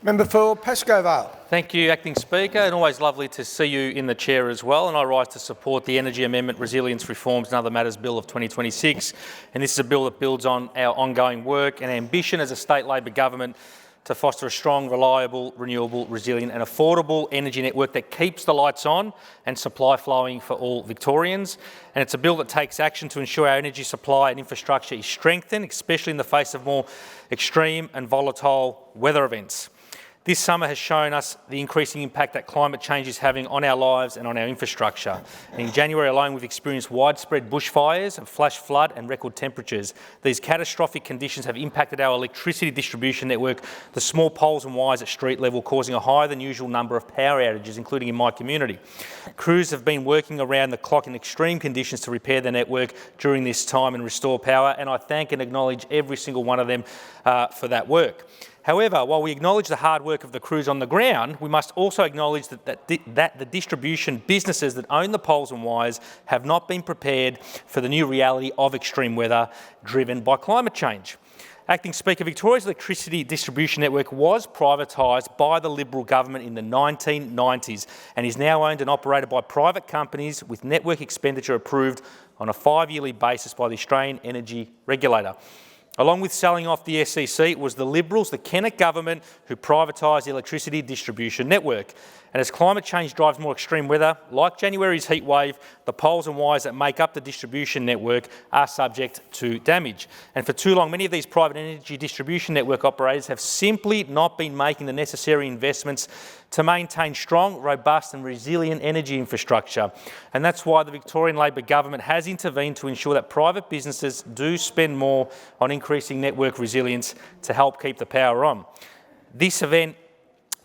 Member for Pascoe Vale. Thank you, Acting Speaker, and always lovely to see you in the chair as well. And I rise to support the Energy Amendment, Resilience Reforms and Other Matters Bill of 2026. And this is a bill that builds on our ongoing work and ambition as a state Labor government to foster a strong, reliable, renewable, resilient and affordable energy network that keeps the lights on and supply flowing for all Victorians. And it's a bill that takes action to ensure our energy supply and infrastructure is strengthened, especially in the face of more extreme and volatile weather events. This summer has shown us the increasing impact that climate change is having on our lives and on our infrastructure. And in January alone, we've experienced widespread bushfires, and flash flood and record temperatures. These catastrophic conditions have impacted our electricity distribution network, the small poles and wires at street level, causing a higher than usual number of power outages, including in my community. Crews have been working around the clock in extreme conditions to repair the network during this time and restore power, and I thank and acknowledge every single one of them for that work. However, while we acknowledge the hard work of the crews on the ground, we must also acknowledge that the distribution businesses that own the poles and wires have not been prepared for the new reality of extreme weather driven by climate change. Acting Speaker, Victoria's electricity distribution network was privatised by the Liberal government in the 1990s and is now owned and operated by private companies with network expenditure approved on a 5-yearly basis by the Australian Energy Regulator. Along with selling off the SEC, it was the Liberals, the Kennett government, who privatised the electricity distribution network. And as climate change drives more extreme weather, like January's heatwave, the poles and wires that make up the distribution network are subject to damage. And for too long, many of these private energy distribution network operators have simply not been making the necessary investments to maintain strong, robust and resilient energy infrastructure. And that's why the Victorian Labor government has intervened to ensure that private businesses do spend more on increasing network resilience to help keep the power on.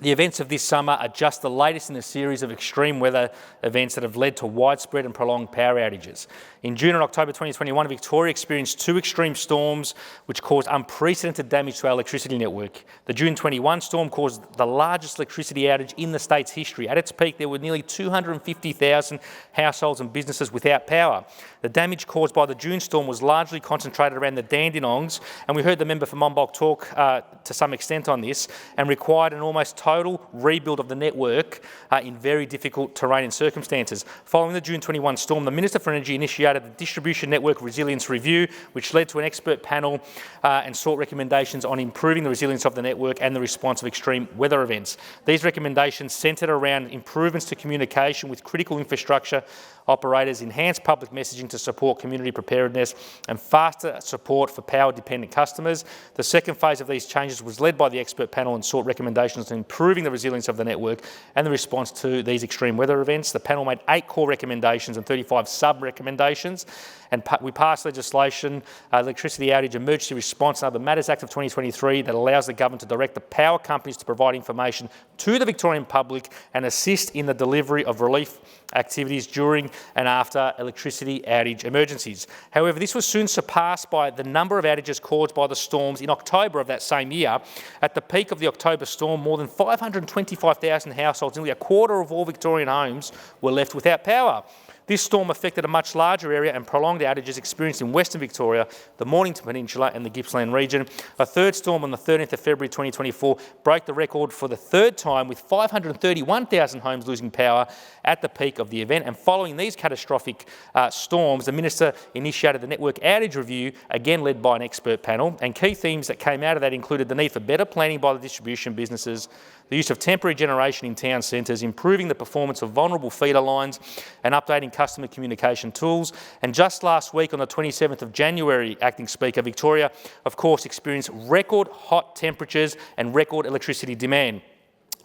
The events of this summer are just the latest in a series of extreme weather events that have led to widespread and prolonged power outages. In June and October 2021, Victoria experienced 2 extreme storms which caused unprecedented damage to our electricity network. The June 21 storm caused the largest electricity outage in the state's history. At its peak, there were nearly 250,000 households and businesses without power. The damage caused by the June storm was largely concentrated around the Dandenongs, and we heard the member for Monbulk talk to some extent on this, and required an almost total rebuild of the network in very difficult terrain and circumstances. Following the June 21 storm, the Minister for Energy initiated the Distribution Network Resilience Review, which led to an expert panel and sought recommendations on improving the resilience of the network and the response of extreme weather events. These recommendations centred around improvements to communication with critical infrastructure operators, enhanced public messaging to support community preparedness and faster support for power-dependent customers. The second phase of these changes was led by the expert panel and sought recommendations on improving the resilience of the network and the response to these extreme weather events. The panel made 8 core recommendations and 35 sub-recommendations, and we passed legislation, Electricity Outage Emergency Response and Other Matters Act of 2023, that allows the government to direct the power companies to provide information to the Victorian public and assist in the delivery of relief activities during and after electricity outage emergencies. However, this was soon surpassed by the number of outages caused by the storms in October of that same year. At the peak of the October storm, more than 525,000 households, nearly a quarter of all Victorian homes, were left without power. This storm affected a much larger area and prolonged outages experienced in Western Victoria, the Mornington Peninsula and the Gippsland region. A third storm on the 13th of February 2024 broke the record for the third time, with 531,000 homes losing power at the peak of the event. And following these catastrophic storms, the Minister initiated the Network Outage Review, again led by an expert panel. And key themes that came out of that included the need for better planning by the distribution businesses, the use of temporary generation in town centres, improving the performance of vulnerable feeder lines and updating customer communication tools. And just last week, on the 27th of January, Acting Speaker, Victoria, of course, experienced record hot temperatures and record electricity demand.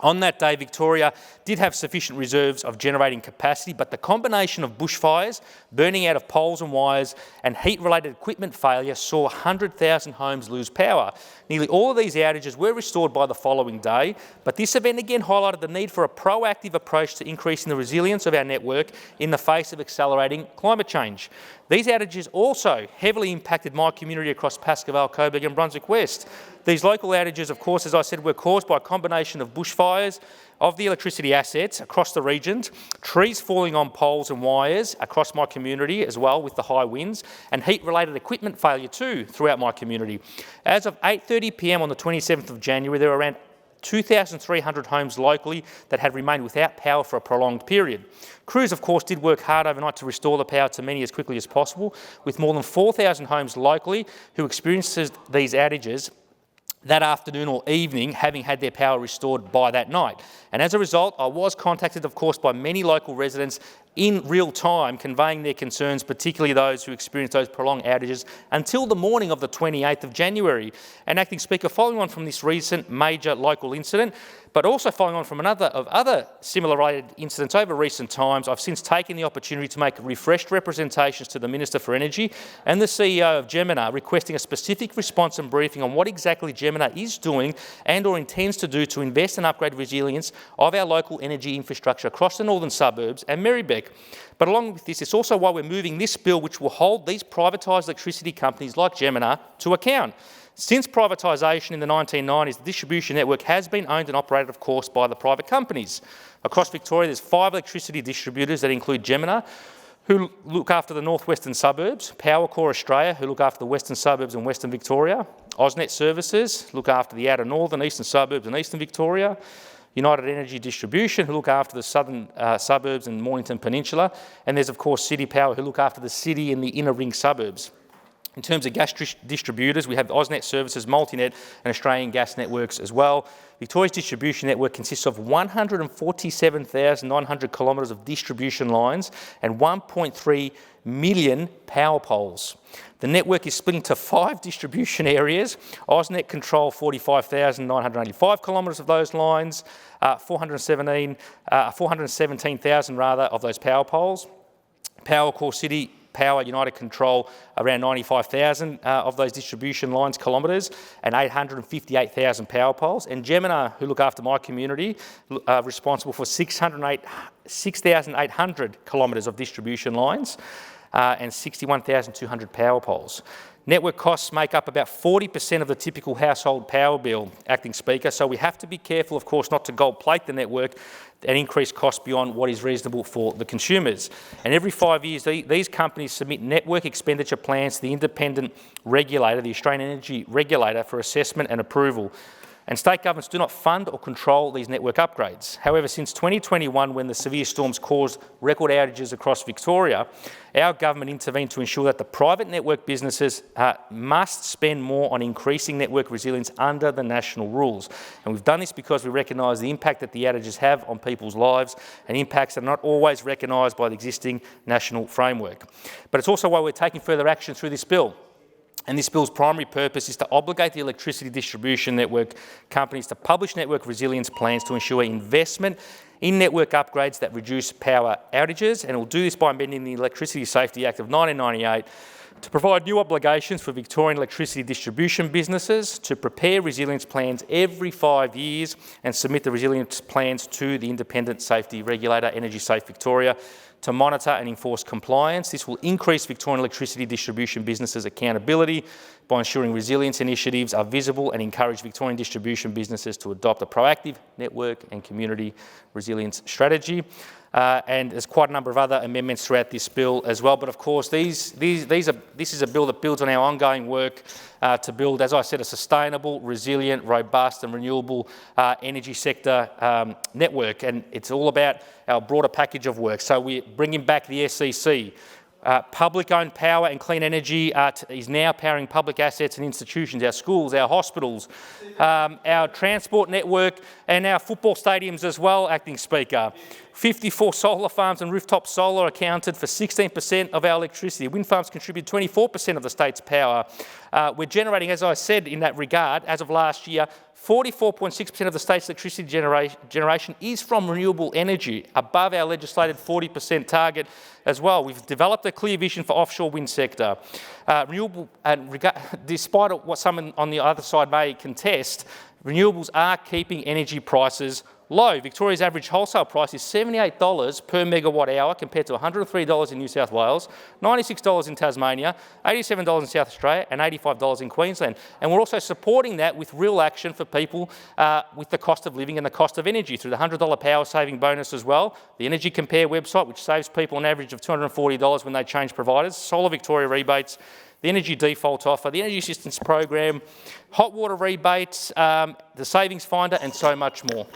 On that day, Victoria did have sufficient reserves of generating capacity, but the combination of bushfires, burning out of poles and wires, and heat-related equipment failure saw 100,000 homes lose power. Nearly all of these outages were restored by the following day, but this event again highlighted the need for a proactive approach to increasing the resilience of our network in the face of accelerating climate change. These outages also heavily impacted my community across Pascoe, Vale, Coburg and Brunswick West. These local outages, of course, as I said, were caused by a combination of bushfires, of the electricity assets across the regions, trees falling on poles and wires across my community as well with the high winds, and heat-related equipment failure too throughout my community. As of 8:30 p.m. on the 27th of January, there were around 2,300 homes locally that had remained without power for a prolonged period. Crews, of course, did work hard overnight to restore the power to many as quickly as possible, with more than 4,000 homes locally who experienced these outages that afternoon or evening having had their power restored by that night. And as a result, I was contacted, of course, by many local residents in real time, conveying their concerns, particularly those who experienced those prolonged outages until the morning of the 28th of January. And Acting Speaker, following on from this recent major local incident, but also following on from other similar related incidents over recent times, I've since taken the opportunity to make refreshed representations to the Minister for Energy and the CEO of Gemina, requesting a specific response and briefing on what exactly Gemina is doing and or intends to do to invest and upgrade resilience of our local energy infrastructure across the northern suburbs and Marybeck. But along with this, it's also why we're moving this bill which will hold these privatised electricity companies like Gemina to account. Since privatisation in the 1990s, the distribution network has been owned and operated, of course, by the private companies. Across Victoria, there's 5 electricity distributors that include Gemina, who look after the northwestern suburbs, Powercore Australia, who look after the western suburbs and western Victoria, AusNet Services, look after the outer northern, eastern suburbs and eastern Victoria, United Energy Distribution, who look after the southern suburbs and Mornington Peninsula, and there's, of course, City Power, who look after the city and the inner ring suburbs. In terms of gas distributors, we have AusNet Services, Multinet and Australian Gas Networks as well. Victoria's distribution network consists of 147,900 kilometres of distribution lines and 1.3 million power poles. The network is split into 5 distribution areas. AusNet control 45,985 kilometres of those lines, 417,000 of those power poles. Powercore City Power United control around 95,000 of those distribution lines kilometres and 858,000 power poles. And Gemina, who look after my community, are responsible for 6,800 kilometres of distribution lines and 61,200 power poles. Network costs make up about 40% of the typical household power bill, Acting Speaker, so we have to be careful, of course, not to gold plate the network and increase costs beyond what is reasonable for the consumers. And every 5 years, these companies submit network expenditure plans to the independent regulator, the Australian Energy Regulator, for assessment and approval. And state governments do not fund or control these network upgrades. However, since 2021, when the severe storms caused record outages across Victoria, our government intervened to ensure that the private network businesses must spend more on increasing network resilience under the national rules. And we've done this because we recognise the impact that the outages have on people's lives and impacts that are not always recognised by the existing national framework. But it's also why we're taking further action through this bill. And this bill's primary purpose is to obligate the electricity distribution network companies to publish network resilience plans to ensure investment in network upgrades that reduce power outages, and it will do this by amending the Electricity Safety Act of 1998 to provide new obligations for Victorian electricity distribution businesses to prepare resilience plans every 5 years and submit the resilience plans to the independent safety regulator, Energy Safe Victoria, to monitor and enforce compliance. This will increase Victorian electricity distribution businesses' accountability by ensuring resilience initiatives are visible and encourage Victorian distribution businesses to adopt a proactive network and community resilience strategy. And there's quite a number of other amendments throughout this bill as well. But of course, this is a bill that builds on our ongoing work to build, as I said, a sustainable, resilient, robust and renewable energy sector network. And it's all about our broader package of work. So we're bringing back the SEC. Public-owned power and clean energy is now powering public assets and institutions, our schools, our hospitals, our transport network and our football stadiums as well, Acting Speaker. 54 solar farms and rooftop solar accounted for 16% of our electricity. Wind farms contribute 24% of the state's power. We're generating, as I said in that regard, as of last year, 44.6% of the state's electricity generation is from renewable energy, above our legislated 40% target as well. We've developed a clear vision for offshore wind sector. Renewable, despite what some on the other side may contest, renewables are keeping energy prices low. Victoria's average wholesale price is $78 per megawatt hour compared to $103 in New South Wales, $96 in Tasmania, $87 in South Australia and $85 in Queensland. And we're also supporting that with real action for people with the cost of living and the cost of energy through the $100 power saving bonus as well, the Energy Compare website, which saves people an average of $240 when they change providers, Solar Victoria rebates, the energy default offer, the energy assistance program, hot water rebates, the savings finder, and so much more.